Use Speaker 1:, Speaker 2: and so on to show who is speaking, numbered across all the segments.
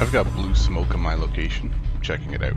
Speaker 1: I've got blue smoke on my location. I'm checking it out.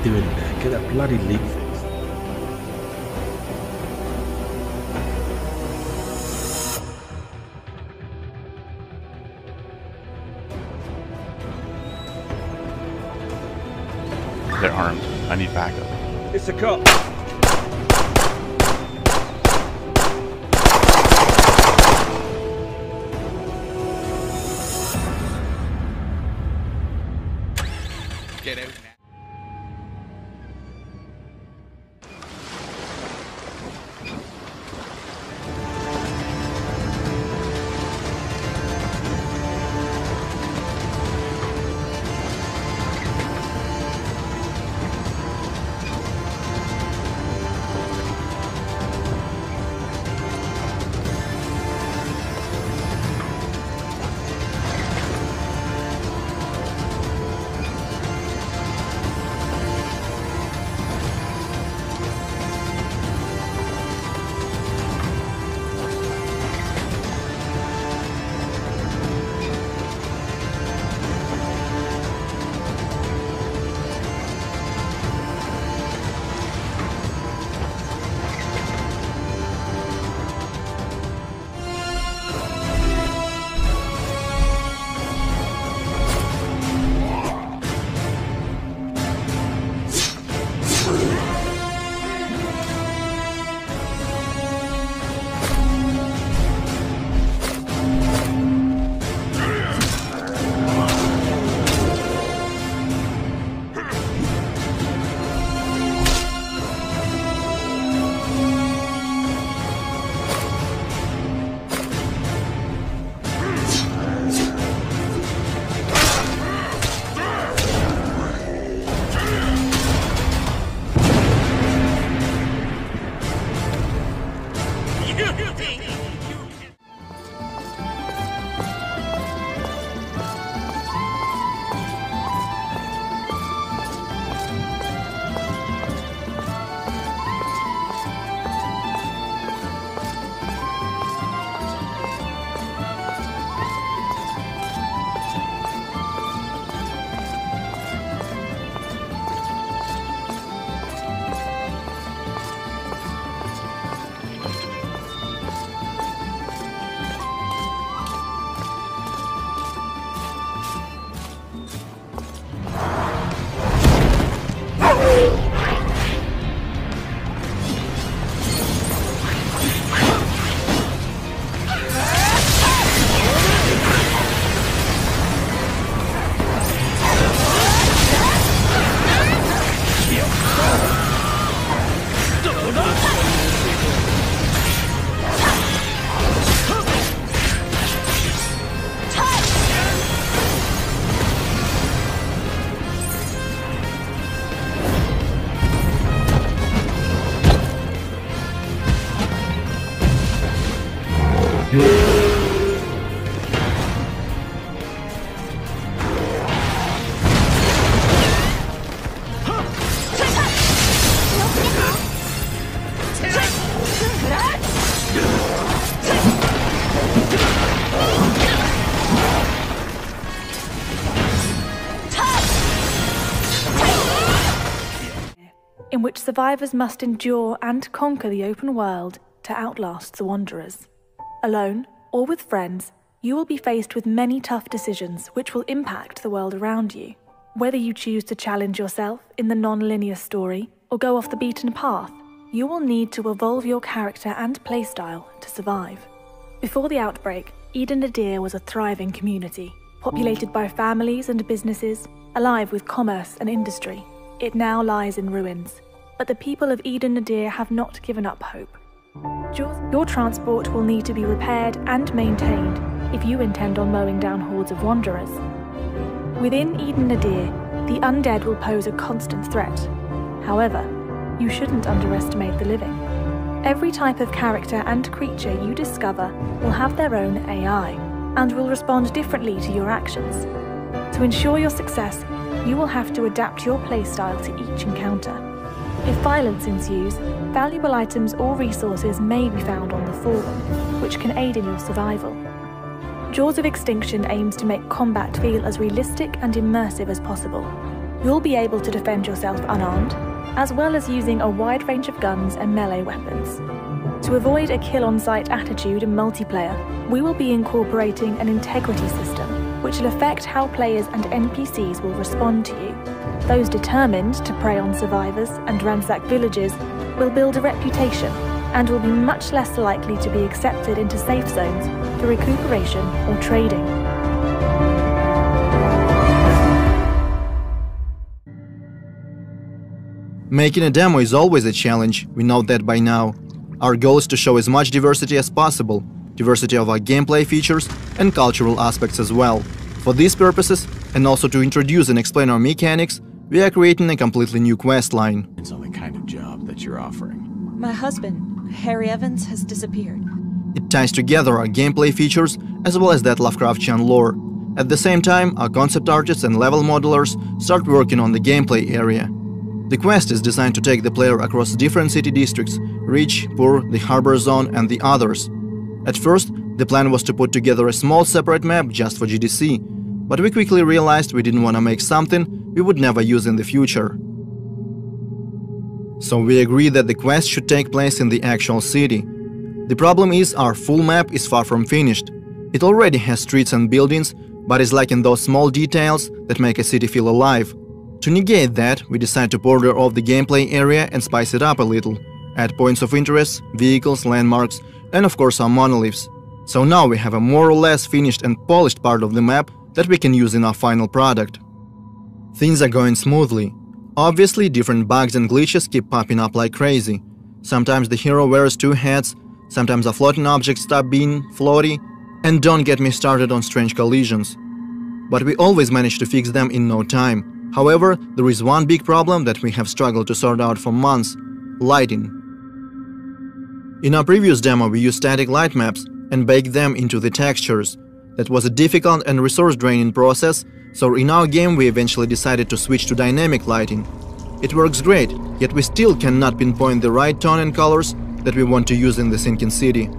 Speaker 2: Doing there? Get that bloody leak fixed.
Speaker 1: They're armed. I need backup.
Speaker 3: It's a cop.
Speaker 1: Get out now.
Speaker 4: In which survivors must endure and conquer the open world to outlast the Wanderers. Alone, or with friends, you will be faced with many tough decisions which will impact the world around you. Whether you choose to challenge yourself in the non-linear story, or go off the beaten path, you will need to evolve your character and playstyle to survive. Before the outbreak, Eden Nadir was a thriving community, populated by families and businesses, alive with commerce and industry. It now lies in ruins, but the people of Eden Nadir have not given up hope. Your transport will need to be repaired and maintained if you intend on mowing down hordes of wanderers. Within Eden Nadir, the undead will pose a constant threat. However, you shouldn't underestimate the living. Every type of character and creature you discover will have their own AI, and will respond differently to your actions. To ensure your success, you will have to adapt your playstyle to each encounter. If violence ensues, valuable items or resources may be found on the Fallen, which can aid in your survival. Jaws of Extinction aims to make combat feel as realistic and immersive as possible. You'll be able to defend yourself unarmed, as well as using a wide range of guns and melee weapons. To avoid a kill-on-sight attitude in multiplayer, we will be incorporating an integrity system, which will affect how players and NPCs will respond to you. Those determined to prey on survivors and ransack villages will build a reputation, and will be much less likely to be accepted into safe zones for recuperation or trading.
Speaker 3: Making a demo is always a challenge, we know that by now. Our goal is to show as much diversity as possible, diversity of our gameplay features and cultural aspects as well. For these purposes, and also to introduce and explain our mechanics, we are creating a completely new quest line.
Speaker 5: It's on the kind of job that you're offering.
Speaker 6: My husband, Harry Evans, has disappeared.
Speaker 3: It ties together our gameplay features as well as that Lovecraftian lore. At the same time, our concept artists and level modelers start working on the gameplay area. The quest is designed to take the player across different city districts, Rich, Poor, the Harbor Zone and the others. At first, the plan was to put together a small separate map just for GDC, but we quickly realized we didn't want to make something we would never use in the future. So we agreed that the quest should take place in the actual city. The problem is our full map is far from finished. It already has streets and buildings, but is lacking those small details that make a city feel alive. To negate that, we decided to border off the gameplay area and spice it up a little, add points of interest, vehicles, landmarks, and of course our monoliths. So now we have a more or less finished and polished part of the map that we can use in our final product. Things are going smoothly. Obviously, different bugs and glitches keep popping up like crazy. Sometimes the hero wears two hats, sometimes a floating object stop being floaty, and don't get me started on strange collisions. But we always manage to fix them in no time. However, there is one big problem that we have struggled to sort out for months: lighting. In our previous demo, we used static light maps and baked them into the textures. That was a difficult and resource-draining process, so in our game we eventually decided to switch to dynamic lighting. It works great, yet we still cannot pinpoint the right tone and colors that we want to use in the sinking city.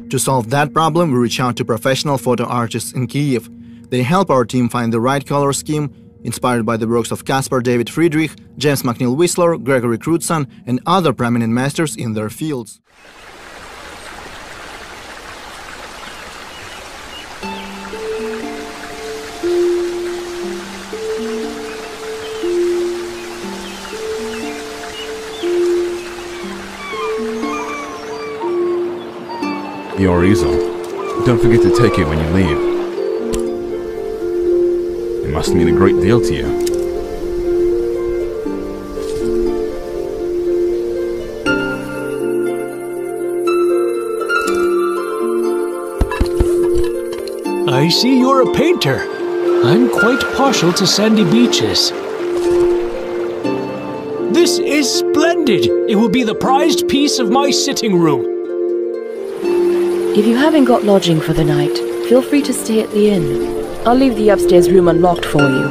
Speaker 3: To solve that problem, we reach out to professional photo artists in Kyiv. They help our team find the right color scheme, inspired by the works of Caspar David Friedrich, James McNeill Whistler, Gregory Crutzen, and other prominent masters in their fields.
Speaker 5: Your easel. Don't forget to take it when you leave. It must mean a great deal to you.
Speaker 7: I see you're a painter. I'm quite partial to sandy beaches. This is splendid! It will be the prized piece of my sitting room.
Speaker 8: If you haven't got lodging for the night, feel free to stay at the inn. I'll leave the upstairs room unlocked for you.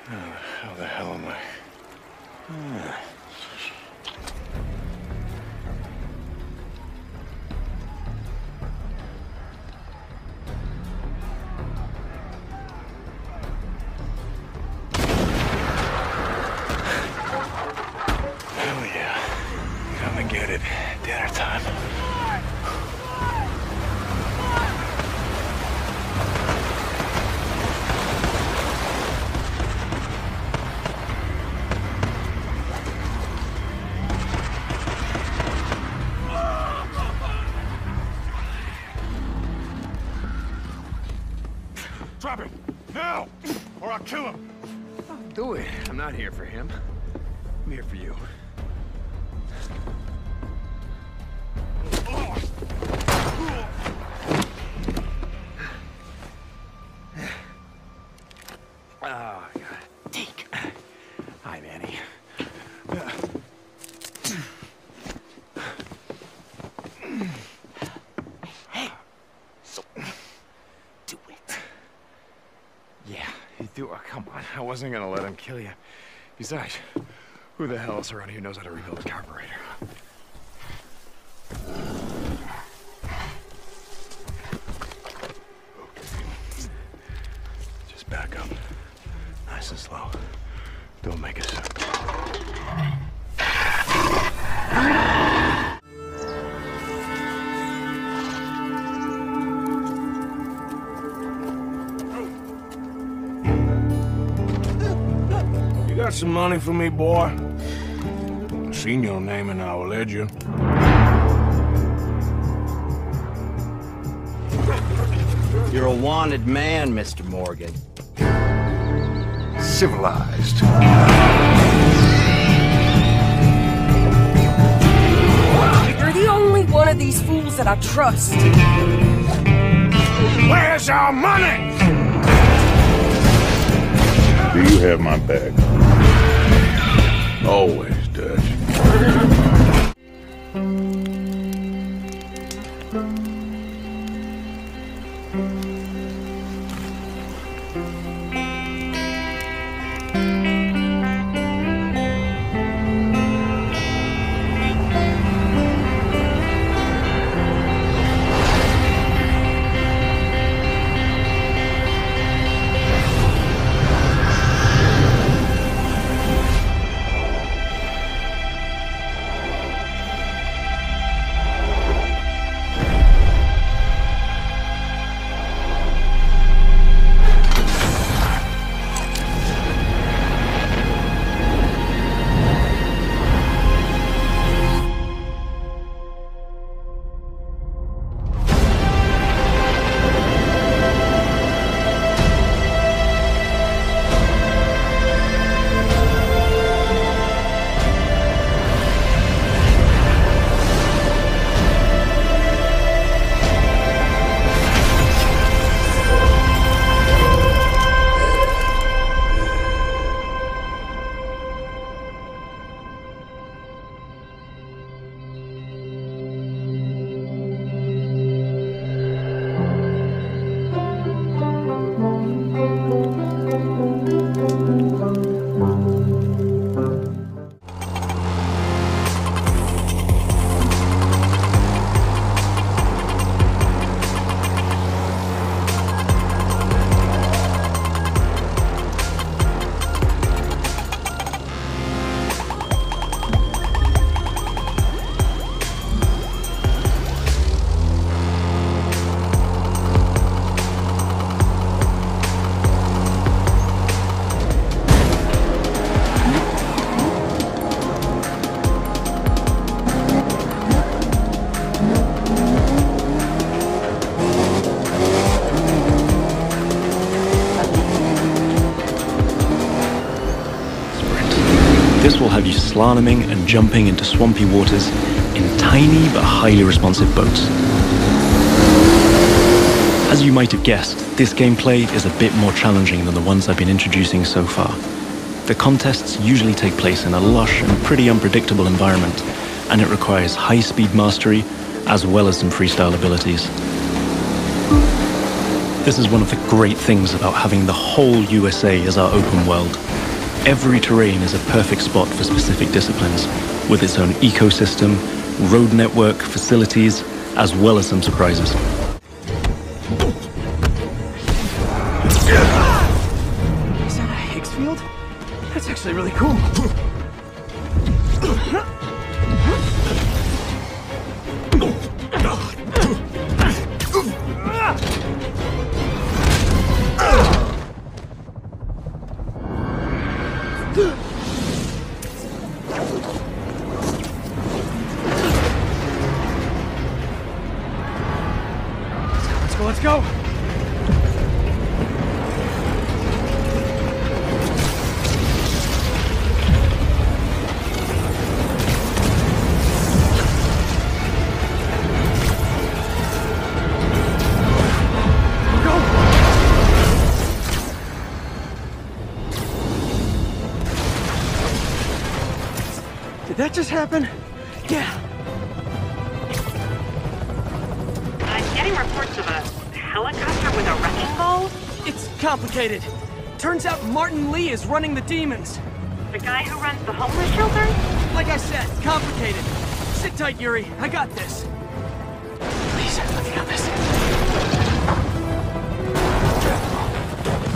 Speaker 5: How the hell am I? Hell yeah. Come and get it. Dinner time.
Speaker 9: Drop him! Now! Or I'll kill him!
Speaker 5: Do it. I'm not here for him. I'm here for you. Oh, God. Take. Hi, Manny. Hey. So, do it. Yeah, you do. Oh, come on. I wasn't gonna let him kill you. Besides, who the hell else around here knows how to rebuild a carburetor? Just back up. Nice and slow. Don't make a sound.
Speaker 9: You got some money for me, boy? Seen your name in our ledger.
Speaker 10: You're a wanted man, Mr. Morgan.
Speaker 9: Civilized.
Speaker 11: You're the only one of these fools that I trust.
Speaker 9: Where's our money?
Speaker 12: Do you have my back?
Speaker 9: Always, Dutch.
Speaker 13: This will have you slaloming and jumping into swampy waters in tiny but highly responsive boats. As you might have guessed, this gameplay is a bit more challenging than the ones I've been introducing so far. The contests usually take place in a lush and pretty unpredictable environment, and it requires high-speed mastery as well as some freestyle abilities. This is one of the great things about having the whole USA as our open world. Every terrain is a perfect spot for specific disciplines, with its own ecosystem, road network, facilities, as well as some surprises.
Speaker 5: Is that a Higgs field? That's actually really cool. Let's go. Did that just happen? Yeah.
Speaker 14: I'm getting reports of a helicopter with a wrecking ball?
Speaker 11: It's complicated. Turns out Martin Lee is running the demons.
Speaker 14: The guy who runs the homeless shelter?
Speaker 11: Like I said, complicated. Sit tight, Yuri. I got this.
Speaker 14: Please, let me got this.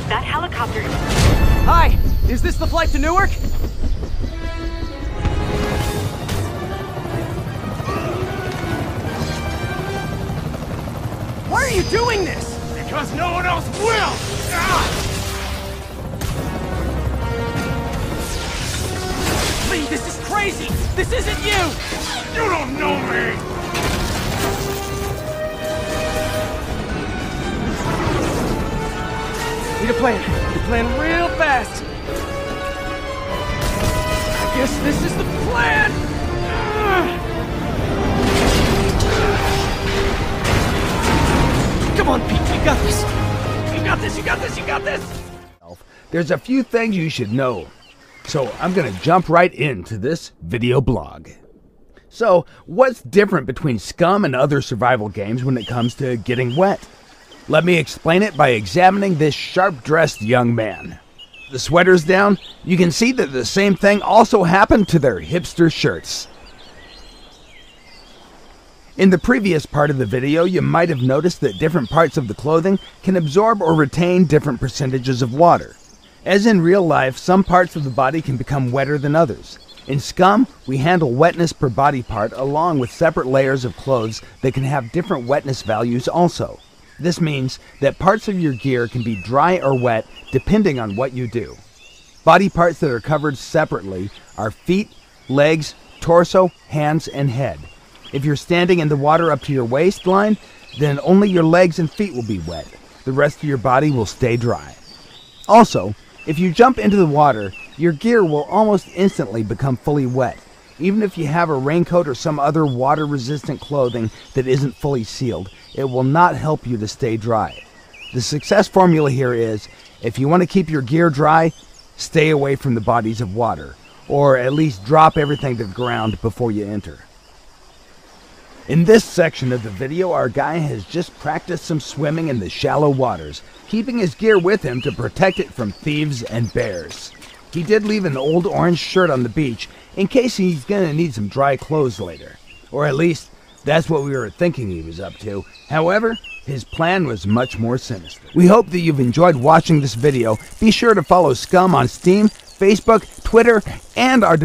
Speaker 14: That helicopter...
Speaker 11: Hi! Is this the flight to Newark? Why are you doing this?
Speaker 5: Because no one else will!
Speaker 11: Lee, this is crazy! This isn't you!
Speaker 5: You don't know me!
Speaker 11: Need a plan. Need a plan real fast. I guess this is the plan! Come on, Pete, you got this! You got this, you got this, you got this!
Speaker 9: There's a few things you should know, so I'm gonna jump right into this video blog. So, what's different between Scum and other survival games when it comes to getting wet? Let me explain it by examining this sharp-dressed young man. The sweater's down, you can see that the same thing also happened to their hipster shirts. In the previous part of the video, you might have noticed that different parts of the clothing can absorb or retain different percentages of water. As in real life, some parts of the body can become wetter than others. In Scum, we handle wetness per body part along with separate layers of clothes that can have different wetness values also. This means that parts of your gear can be dry or wet depending on what you do. Body parts that are covered separately are feet, legs, torso, hands, and head. If you're standing in the water up to your waistline, then only your legs and feet will be wet. The rest of your body will stay dry. Also, if you jump into the water, your gear will almost instantly become fully wet. Even if you have a raincoat or some other water-resistant clothing that isn't fully sealed, it will not help you to stay dry. The success formula here is, if you want to keep your gear dry, stay away from the bodies of water, or at least drop everything to the ground before you enter. In this section of the video, our guy has just practiced some swimming in the shallow waters, keeping his gear with him to protect it from thieves and bears. He did leave an old orange shirt on the beach in case he's gonna need some dry clothes later. Or at least, that's what we were thinking he was up to. However, his plan was much more sinister. We hope that you've enjoyed watching this video. Be sure to follow Scum on Steam, Facebook, Twitter, and our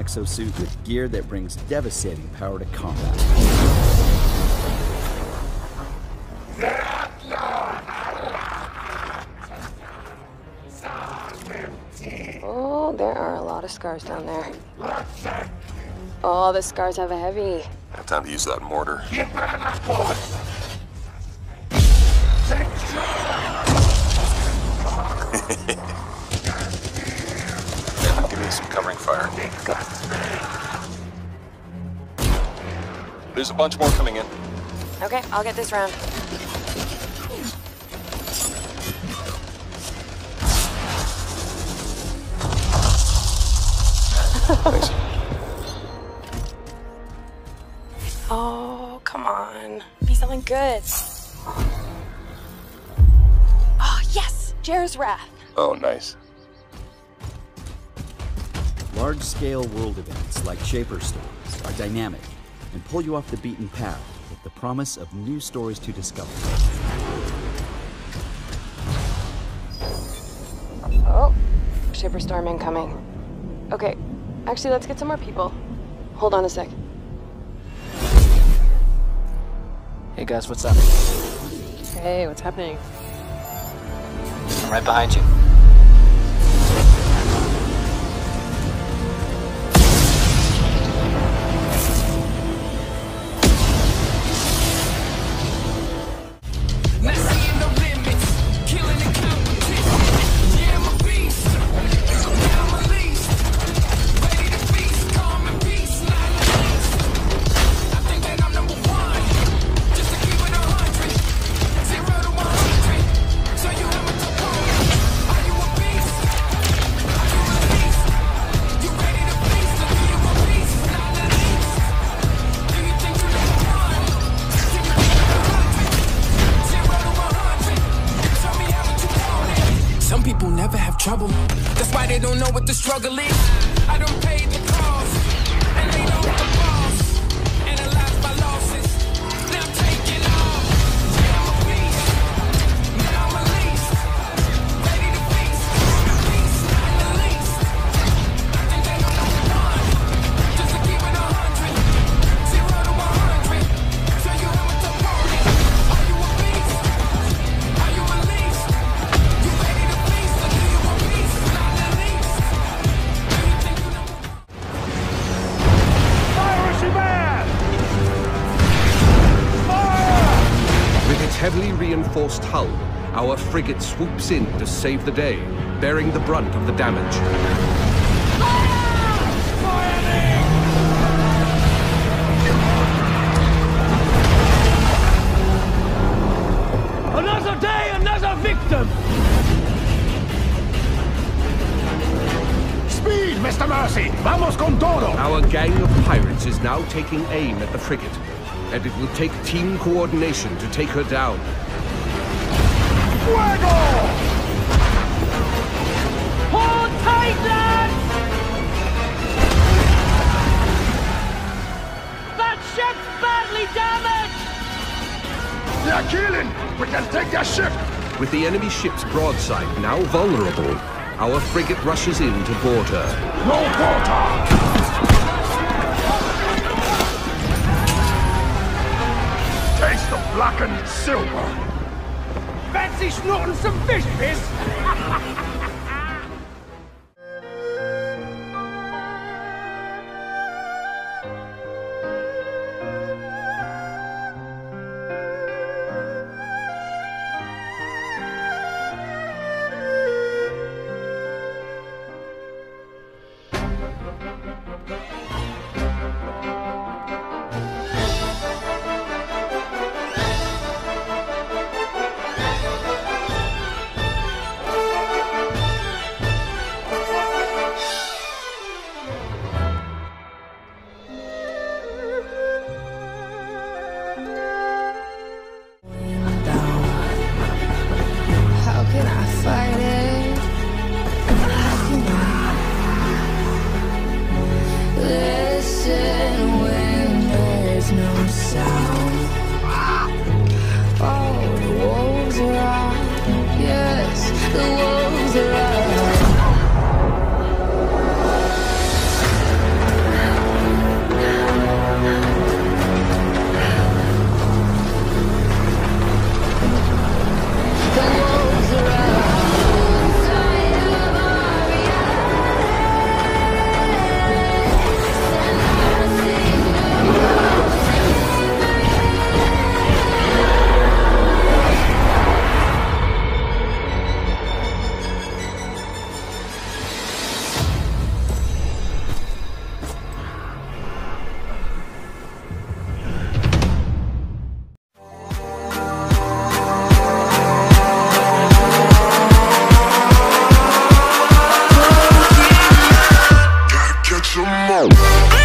Speaker 15: exosuit with gear that brings devastating power to combat.
Speaker 8: Oh, there are a lot of scars down there. Oh, the scars have a heavy.
Speaker 16: Have time to use that mortar. Give me some covering fire. There's a bunch more coming in.
Speaker 8: Okay, I'll get this round.
Speaker 16: Thanks.
Speaker 8: Oh, come on. Be something good. Oh, yes! Jer's Wrath.
Speaker 16: Oh, nice.
Speaker 15: Large-scale world events like Shaper Stories are dynamic and pull you off the beaten path with the promise of new stories to discover.
Speaker 8: Oh, Shaper Storm incoming. Okay, actually, let's get some more people. Hold on a sec.
Speaker 17: Hey guys, what's up?
Speaker 8: Hey, what's happening?
Speaker 17: I'm right behind you.
Speaker 18: Trouble. That's why they don't know what the struggle is. I don't pay the cost, and they don't the boss. Analyze my losses. Now I'm taking off. Yeah, I'm a beast. Now I'm released. Ready to feast. Beast, not the least. I think they don't know one. Just to keep it 100. 0 to 100. Show you how much opponent. Are you a beast? Are you released? You ready to feast? Or do you want peace? Not the least. Do you think you know?
Speaker 19: With its heavily reinforced hull, our frigate swoops in to save the day, bearing the brunt of the damage.
Speaker 7: Another day, another victim!
Speaker 19: Speed, Mr. Mercy! Vamos con todo! Our gang of pirates is now taking aim at the frigate, and it will take team coordination to take her down.
Speaker 7: Fuego! Hold tight, lads! That ship's badly damaged!
Speaker 19: They're killing! We can take their ship! With the enemy ship's broadside now vulnerable, our frigate rushes in to board her. No quarter! Taste the blackened silver!
Speaker 7: Fancy snorting some fish piss?
Speaker 18: hell.